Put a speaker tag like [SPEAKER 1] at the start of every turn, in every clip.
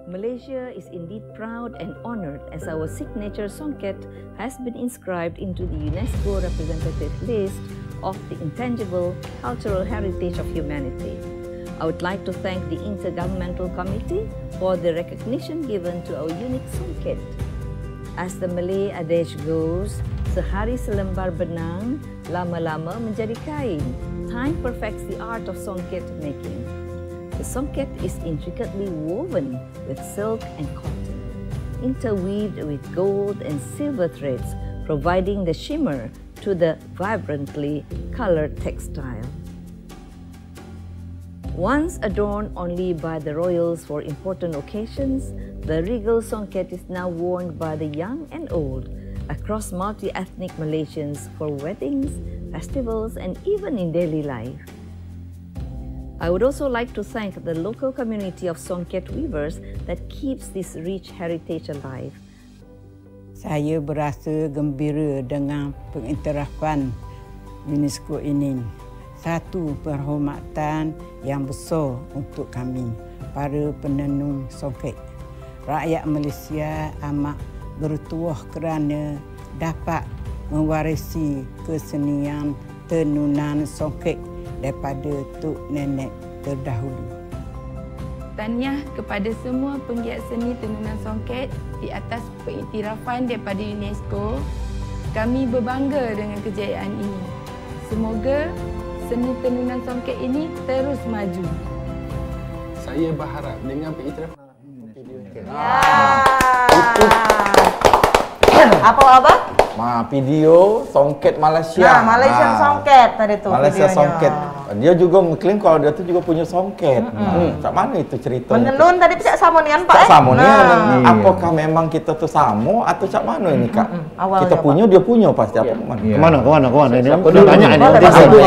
[SPEAKER 1] Malaysia is indeed proud and honored as our signature songket has been inscribed into the UNESCO representative list of the intangible cultural heritage of humanity. I would like to thank the Intergovernmental Committee for the recognition given to our unique songket. As the Malay adage goes, sehari selembar benang, lama-lama menjadi kain. Time perfects the art of songket making. The songket is intricately woven with silk and cotton, interweaved with gold and silver threads, providing the shimmer to the vibrantly colored textile. Once adorned only by the royals for important occasions, the regal songket is now worn by the young and old across multi-ethnic Malaysians for weddings, festivals, and even in daily life. I would also like to thank the local community of songket weavers that keeps this rich heritage alive.
[SPEAKER 2] Saya berasa gembira dengan pengiktirafan UNESCO ini. Satu penghormatan yang besar untuk kami, para penenun songket. Rakyat Malaysia amat bertuah kerana dapat mewarisi kesenian tenunan songket daripada tok nenek terdahulu.
[SPEAKER 3] Tahniah kepada semua penggiat seni tenunan songket di atas pengiktirafan daripada UNESCO. Kami berbangga dengan kejayaan ini. Semoga seni tenunan songket ini terus maju.
[SPEAKER 4] Saya berharap dengan pengiktirafan
[SPEAKER 5] Apa?
[SPEAKER 6] Video songket Malaysia.
[SPEAKER 5] Malaysian songket tadi tu.
[SPEAKER 6] Malaysia
[SPEAKER 5] videonya.
[SPEAKER 6] songket. Dia juga mengklaim kalau dia tu juga punya songket. Tak mana itu cerita?
[SPEAKER 5] Menenun tadi pecah sama dengan Pak.
[SPEAKER 6] Tak sama ni. Apakah memang kita tu sama atau cak mana ni Kak? Kita punya, dia punya pasti apa mana?
[SPEAKER 7] Kemana ini?
[SPEAKER 6] Siapa dulu
[SPEAKER 7] Tanya ini.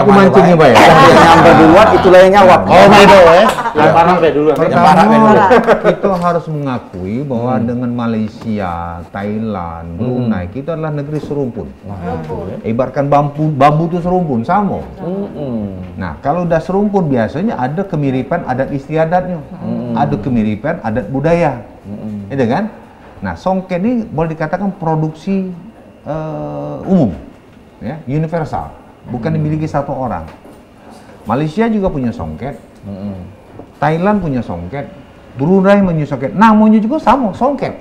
[SPEAKER 6] Aku mancingnya Pak ya. Yang nyamber duluan itulah yang jawab.
[SPEAKER 7] Oh, beda ya.
[SPEAKER 6] Yang parah dulu.
[SPEAKER 7] Kita harus mengakui bahwa dengan Malaysia, Thailand, Brunei, kita adalah negeri serumpun. Ibaratkan bambu itu serumpun, sama. Nah, kalau udah serumpun biasanya ada kemiripan adat istiadatnya, ada kemiripan adat budaya, itu kan? Nah, songket ini boleh dikatakan produksi umum, ya, universal, bukan dimiliki satu orang. Malaysia juga punya songket, Thailand punya songket, Brunei punya songket, namanya juga sama, songket.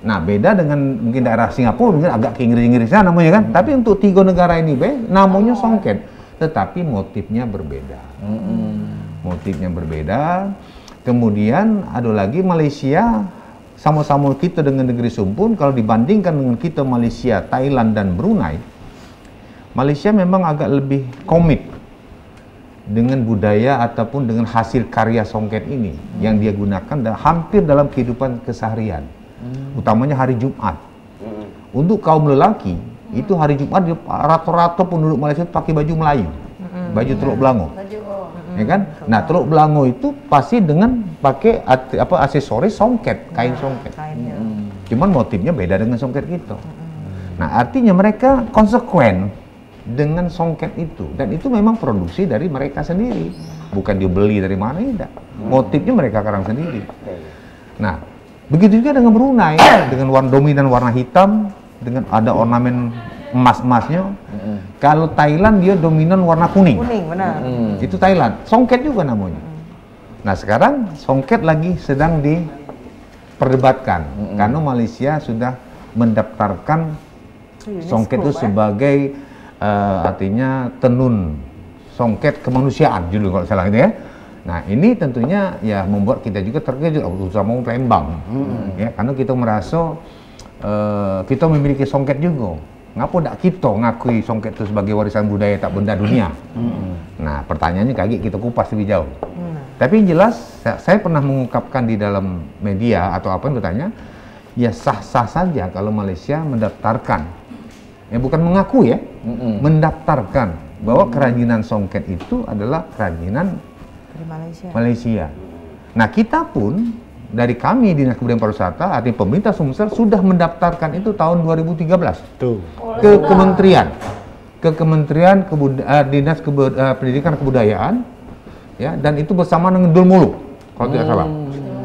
[SPEAKER 7] Nah, beda dengan mungkin daerah Singapura, mungkin agak ke Inggris-Inggrisnya namanya kan. Tapi untuk tiga negara ini, namanya songket. Tetapi motifnya berbeda. Motifnya berbeda. Kemudian ada lagi Malaysia, sama-sama kita dengan negeri sumpun. Kalau dibandingkan dengan kita Malaysia, Thailand, dan Brunei, Malaysia memang agak lebih komit dengan budaya ataupun dengan hasil karya songket ini yang dia gunakan hampir dalam kehidupan keseharian. Utamanya hari Jumat. Untuk kaum lelaki, itu hari Jumat rata-rata penduduk Malaysia pakai baju Melayu, baju teluk belango, ya kan? Nah, teluk belango itu pasti dengan pakai aksesoris songket, kain songket. Cuman motifnya beda dengan songket kita. Nah, artinya mereka konsekuen dengan songket itu, dan itu memang produksi dari mereka sendiri, bukan dibeli dari mana, tidak. Motifnya mereka karang sendiri. Nah, begitu juga dengan Brunei, dengan dominan warna hitam, dengan ada ornamen emas-emasnya. Kalau Thailand dia dominan warna kuning. Kuning, benar. Itu Thailand. Songket juga namanya. Nah, sekarang songket lagi sedang diperdebatkan karena Malaysia sudah mendaftarkan songket itu sebagai artinya tenun songket kemanusiaan dulu kalau salah itu ya. Nah, ini tentunya ya membuat kita juga terkejut, terutama Palembang, ya, karena kita merasa kita memiliki songket juga. Ngapa tak kita ngakui songket itu sebagai warisan budaya tak benda dunia? Nah, pertanyaannya kaget kita kupas lebih jauh. Tapi yang jelas, saya pernah mengungkapkan di dalam media atau apa yang bertanya, ya sah-sah saja kalau Malaysia mendaftarkan, ya bukan mengaku ya, mendaftarkan bahwa kerajinan songket itu adalah kerajinan Malaysia. Nah, kita pun dari kami Dinas Kebudayaan Pariwisata, artinya pemerintah Sumsel sudah mendaftarkan itu tahun 2013 ke Kementerian Dinas Pendidikan Kebudayaan, ya, dan itu bersama dengan Dulmuluk kalau tidak salah.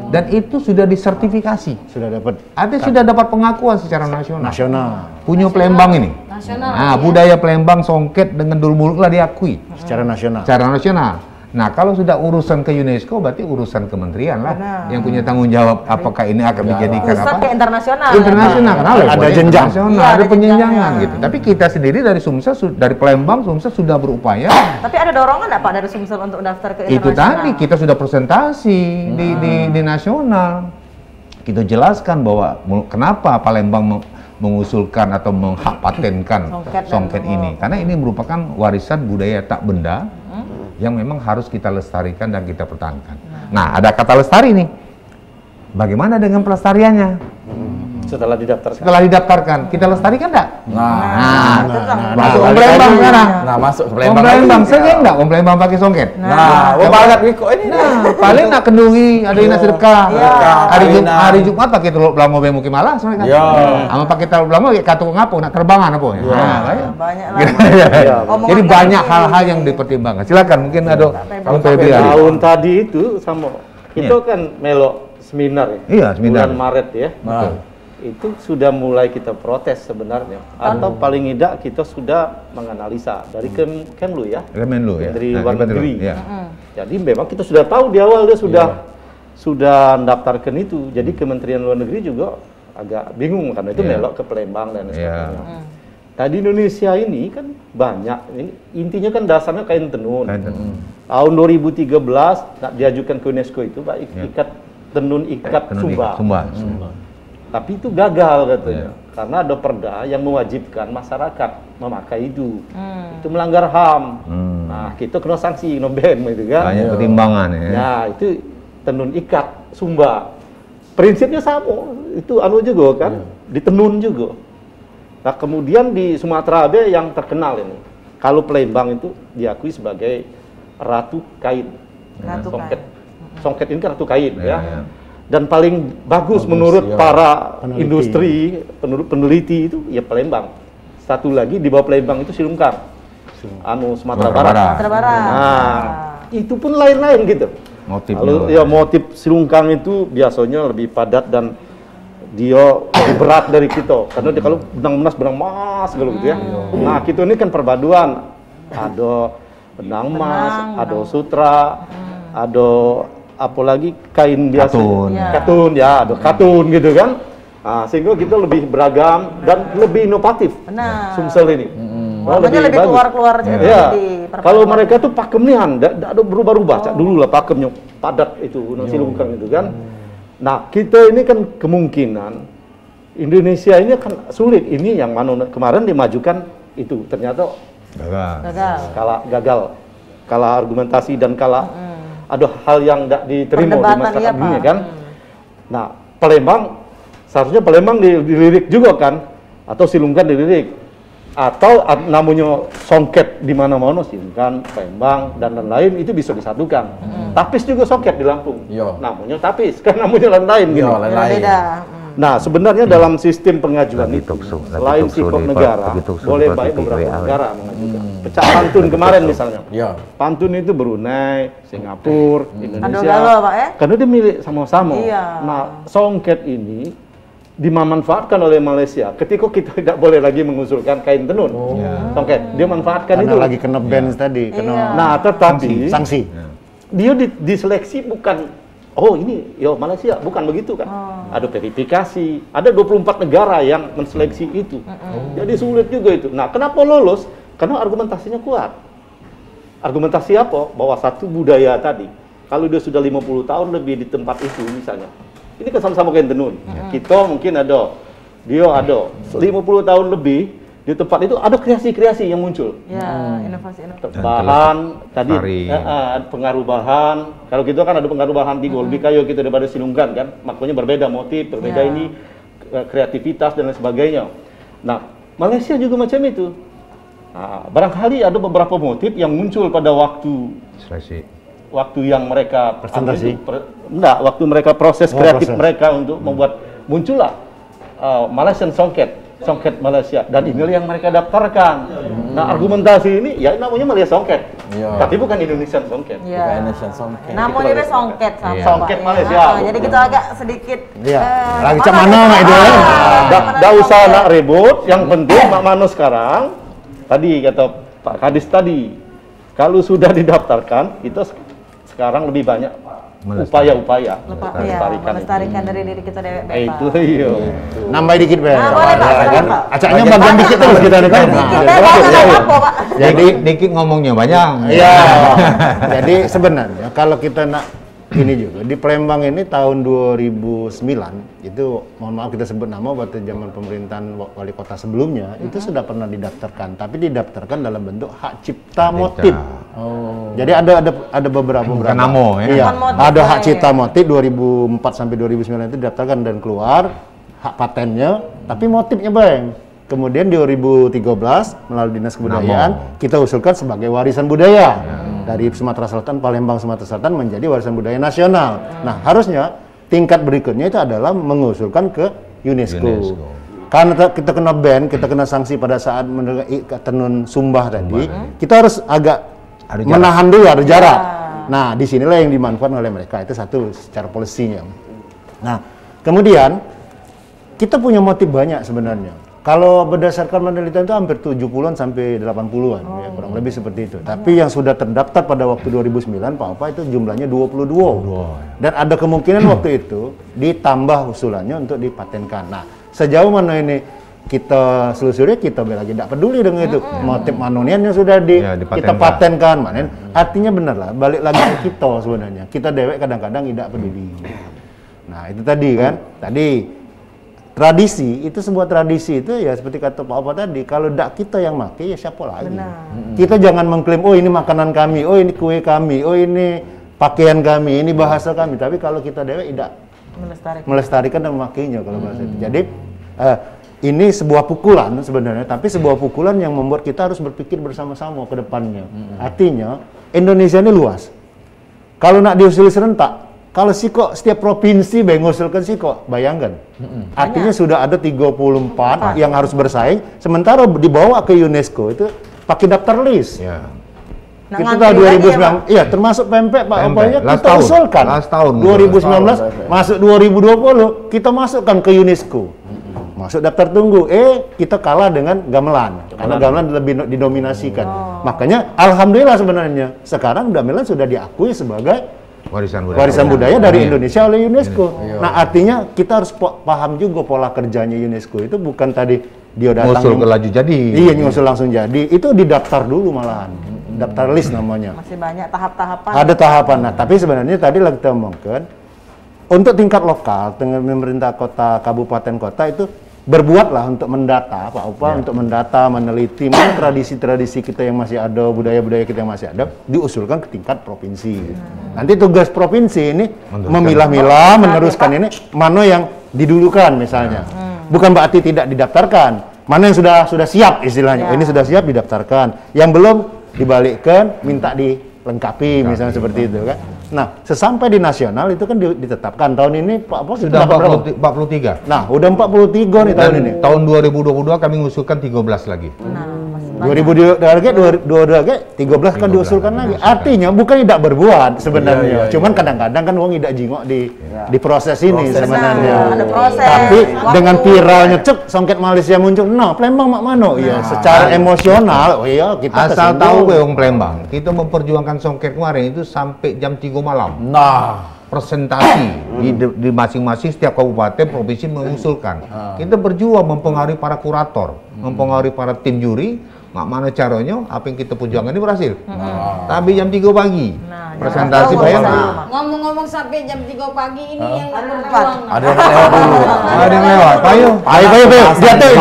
[SPEAKER 7] Dan itu sudah disertifikasi. Sudah dapat pengakuan secara nasional. Punya Palembang ini. Nah, budaya Palembang songket dengan dulmuluk lah diakui
[SPEAKER 8] secara nasional.
[SPEAKER 7] Nah, kalau sudah urusan ke UNESCO, berarti urusan kementerian lah yang punya tanggung jawab. Apakah ini akan dijadikan apa?
[SPEAKER 5] Ke internasional.
[SPEAKER 7] Internasional, karena
[SPEAKER 8] ada jenjang.
[SPEAKER 7] Ada penjenjangan gitu. Tapi kita sendiri dari Sumsel, dari Palembang, Sumsel sudah berupaya.
[SPEAKER 5] Tapi ada dorongan nggak Pak dari Sumsel untuk daftar ke internasional?
[SPEAKER 7] Itu tadi kita sudah presentasi di nasional. Kita jelaskan bahwa kenapa Palembang mengusulkan atau mengpatenkan songket ini, karena ini merupakan warisan budaya tak benda yang memang harus kita lestarikan dan kita pertahankan. Nah, ada kata lestari nih. Bagaimana dengan pelestariannya?
[SPEAKER 8] Setelah
[SPEAKER 7] didaftarkan, kita lestarikan enggak?
[SPEAKER 6] Masuk
[SPEAKER 7] Palembang sekarang.
[SPEAKER 6] Masuk
[SPEAKER 7] Palembang, sengeng enggak Palembang pakai songket?
[SPEAKER 6] Banget kok ini.
[SPEAKER 7] Paling nak kendungi, ada yang sedekah. Hari Jumat pakai telur belamo be mukim malas mereka. Ama pakai telur belamo kayak katu ngapo nak terbangan apa ya.
[SPEAKER 5] Banyak lah.
[SPEAKER 7] Jadi banyak hal-hal yang dipertimbangkan. Silakan mungkin ada
[SPEAKER 8] tahun tadi itu sama itu kan melok seminar ya.
[SPEAKER 7] Iya, seminar.
[SPEAKER 8] Bulan Maret ya. Itu sudah mulai kita protes sebenarnya, atau paling tidak kita sudah menganalisa dari Kemlu ya, dari luar negeri. Jadi memang kita sudah tahu di awal dia sudah mendaftarkan itu. Jadi Kementerian Luar Negeri juga agak bingung karena itu melok ke Palembang dan sebagainya. Tadi Indonesia ini kan banyak, intinya kan dasarnya kain tenun. Tahun 2013 diajukan ke UNESCO itu Pak, ikat tenun ikat Sumba. Tapi itu gagal katanya, karena ada perda yang mewajibkan masyarakat memakai itu. Itu melanggar HAM. Nah, kita kena sanksi, no ban gitu kan.
[SPEAKER 7] Banyak pertimbangan ya.
[SPEAKER 8] Nah, itu tenun ikat Sumba. Prinsipnya sama, itu anu juga kan, ditenun juga. Nah, kemudian di Sumatera Abe yang terkenal ini, kalau Palembang itu diakui sebagai ratu kain. Songket. Songket ini kan ratu kain ya. Dan paling bagus menurut para industri, peneliti itu ya Palembang. Satu lagi di bawah Palembang itu Silungkar, Sumatera Barat. Nah, itu pun lain-lain gitu. Kalau ya motif Silungkang itu biasanya lebih padat dan dia lebih berat dari kita. Karena dia kalau benang emas gitu ya. Nah, kita ini kan perpaduan. Ada benang emas, ada sutra, ada apalagi kain biasa, katun ya, ada katun gitu kan. Nah, sehingga kita lebih beragam dan lebih inovatif. Sumsel ini.
[SPEAKER 5] Warnanya lebih keluar-keluar.
[SPEAKER 8] Kalau mereka tuh pakemnya tidak ada berubah-ubah. Dulu lah pakemnya padat itu, Silungkang itu kan. Nah, kita ini kan kemungkinan Indonesia ini kan sulit. Ini yang mana kemarin dimajukan itu ternyata gagal. Kalah argumentasi dan kalah. Ada hal yang tidak diterima di masyarakat dunia kan. Nah, Palembang seharusnya Palembang dilirik juga kan, atau Silungkan dilirik, atau namanya songket di mana-mana Silungkan, Palembang dan lain-lain itu bisa disatukan. Tapis juga songket di Lampung, namanya tapis kan namanya lain-lain gitu.
[SPEAKER 5] Beda.
[SPEAKER 8] Nah, sebenarnya dalam sistem pengajuan itu, selain sifat negara, boleh baik beberapa negara mengajukan. Pecah pantun kemarin misalnya. Pantun itu Brunei, Singapura, Indonesia. Karena dia milik sama-sama. Nah, songket ini dimanfaatkan oleh Malaysia. Ketika kita tidak boleh lagi mengusulkan kain tenun, songket, dia manfaatkan itu.
[SPEAKER 6] Karena lagi kena ban tadi.
[SPEAKER 8] Nah, tetapi
[SPEAKER 6] sanksi.
[SPEAKER 8] Dia diseleksi bukan. Oh ini, Malaysia, bukan begitu kan? Ada verifikasi, ada 24 negara yang menseleksi itu. Jadi sulit juga itu. Nah, kenapa lolos? Karena argumentasinya kuat. Argumentasi apa? Bahwa satu budaya tadi, kalau dia sudah 50 tahun lebih di tempat itu misalnya, ini kan sama-sama kain tenun. Kita mungkin dia ada 50 tahun lebih, di tempat itu ada kreasi-kreasi yang muncul.
[SPEAKER 5] Inovasi-inovasi.
[SPEAKER 8] Bahan tadi pengaruh bahan. Kalau kita kan ada pengaruh bahan tiga lebih kayu kita daripada Silungkan kan. Makanya berbeda motif, berbeda ini kreativitas dan lain sebagainya. Nah, Malaysia juga macam itu. Nah, barangkali ada beberapa motif yang muncul pada waktu yang mereka presentasi. Waktu mereka proses kreatif mereka untuk membuat muncullah Malaysian Songket. songket Malaysia, dan inilah yang mereka daftarkan. Nah, argumentasi ini ya namanya Malaysia Songket, tapi bukan Indonesian Songket.
[SPEAKER 5] Bukan
[SPEAKER 6] Indonesian Songket.
[SPEAKER 5] Namanya dia songket sama
[SPEAKER 8] Songket Malaysia.
[SPEAKER 5] Jadi kita agak sedikit
[SPEAKER 6] lagi cak mana mak itu?
[SPEAKER 8] Dah usah nak ribut, yang penting Mak Mano sekarang tadi kata Pak Kadis tadi, kalau sudah didaftarkan, kita sekarang lebih banyak upaya-upaya
[SPEAKER 5] melestarikan dari diri kita dewek Pak.
[SPEAKER 8] Itu iya.
[SPEAKER 6] Nambah dikit Pak.
[SPEAKER 5] Boleh Pak,
[SPEAKER 6] Kan acaknya bagian dikit terus kita nih kan.
[SPEAKER 7] Jadi dikit ngomongnya banyak.
[SPEAKER 9] Iya. Jadi sebenarnya kalau kita nak ini juga di Palembang ini tahun 2009 itu, mohon maaf kita sebut nama waktu zaman pemerintahan wali kota sebelumnya itu sudah pernah didaftarkan, tapi didaftarkan dalam bentuk hak cipta motif. Jadi ada beberapa
[SPEAKER 7] namo ya.
[SPEAKER 9] Iya, ada hak cipta motif 2004 sampai 2009 itu didaftarkan dan keluar hak patennya, tapi motifnya Bang. Kemudian 2013 melalui Dinas Kebudayaan kita usulkan sebagai warisan budaya dari Sumatera Selatan, Palembang Sumatera Selatan menjadi warisan budaya nasional. Nah, harusnya tingkat berikutnya itu adalah mengusulkan ke UNESCO. Karena kita kena ban, kita kena sanksi pada saat tenun Sumbah tadi, kita harus agak menahan dulu, ada jarak. Nah, disinilah yang dimanfaatkan oleh mereka, itu satu secara polisinya. Nah, kemudian kita punya motif banyak sebenarnya. Kalau berdasarkan penelitian itu hampir 70-an sampai 80-an, ya, kurang lebih seperti itu. Tapi yang sudah terdaftar pada waktu 2009, Pak Opa itu jumlahnya 22. Dan ada kemungkinan waktu itu ditambah usulannya untuk dipatenkan. Nah, sejauh mana ini kita selusuri, kita lagi tidak peduli dengan itu. Motif manonian yang sudah kita patenkan, artinya benar lah, balik lagi ke kita sebenarnya. Kita dewek kadang-kadang tidak peduli. Nah, itu tadi kan, tradisi itu, sebuah tradisi itu ya seperti kata Pak Opa tadi, kalau tidak kita yang pakai ya siapa lagi. Kita jangan mengklaim, oh ini makanan kami, oh ini kue kami, oh ini pakaian kami, ini bahasa kami, tapi kalau kita dewek tidak melestarikan dan memakainya kalau bahasa itu. Jadi ini sebuah pukulan sebenarnya, tapi sebuah pukulan yang membuat kita harus berpikir bersama-sama ke depannya. Artinya Indonesia ini luas. Kalau nak diusul serentak, kalau setiap provinsi mengusulkan bayangkan. Artinya sudah ada 34 yang harus bersaing, sementara dibawa ke UNESCO itu pakai daftar list. Kita tahu 2009, iya termasuk Pempek Pak Opanya kita usulkan. 2019 masuk 2020 kita masukkan ke UNESCO. Masuk daftar tunggu, kita kalah dengan gamelan, karena gamelan lebih didominasikan. Makanya alhamdulillah sebenarnya sekarang gamelan sudah diakui sebagai warisan budaya dari Indonesia oleh UNESCO. Nah, artinya kita harus paham juga pola kerjanya UNESCO itu bukan tadi dia datang
[SPEAKER 7] ngusul ke laju jadi.
[SPEAKER 9] Iya, ngusul langsung jadi. Itu didaftar dulu malahan. Daftar list namanya.
[SPEAKER 5] Masih banyak tahap-tahapan.
[SPEAKER 9] Ada tahapan. Nah, tapi sebenarnya tadi lagi kita omongkan untuk tingkat lokal dengan pemerintah kota, kabupaten, kota itu berbuatlah untuk mendata, Pak Opa, untuk mendata, meneliti mana tradisi-tradisi kita yang masih ada, budaya-budaya kita yang masih ada, diusulkan ke tingkat provinsi. Nanti tugas provinsi ini memilah-milah, meneruskan ini, mana yang didulukan misalnya. Bukan berarti tidak didaftarkan, mana yang sudah siap istilahnya, ini sudah siap didaftarkan, yang belum dibalikkan, minta dilengkapi, misalnya seperti itu kan. Nah, sesampai di nasional itu kan ditetapkan tahun ini Pak Bos
[SPEAKER 7] sudah 43.
[SPEAKER 9] Nah, udah 43 nih tahun ini.
[SPEAKER 7] Tahun 2022 kami mengusulkan 13 lagi.
[SPEAKER 9] 2022 13 kan diusulkan lagi. Artinya bukan tidak berbuat sebenarnya. Cuman kadang-kadang kan uang tidak jingok di proses ini sebenarnya.
[SPEAKER 5] Ada proses.
[SPEAKER 9] Tapi dengan viralnya songket Malaysia muncul. Nah, Palembang mak mano? Iya, secara emosional. Oh iya, kita
[SPEAKER 7] asal tahu wong Palembang. Kita memperjuangkan songket kemarin itu sampai jam 3 malam. Presentasi di masing-masing setiap kabupaten provinsi mengusulkan. Kita berjuang mempengaruhi para kurator, mempengaruhi para tim juri. Mana caranya apa yang kita perjuangkan ini berhasil. Tapi jam 3 pagi presentasi bayang.
[SPEAKER 10] Ngomong-ngomong sampai jam 3 pagi ini yang berjuang.
[SPEAKER 6] Ada yang lewat dulu.
[SPEAKER 7] Ada yang lewat. Ayo.
[SPEAKER 9] Dia tuh.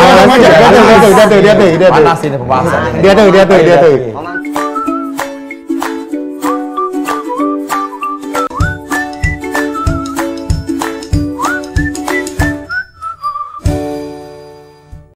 [SPEAKER 6] Panas ini pembahasan ini.
[SPEAKER 9] Dia tuh.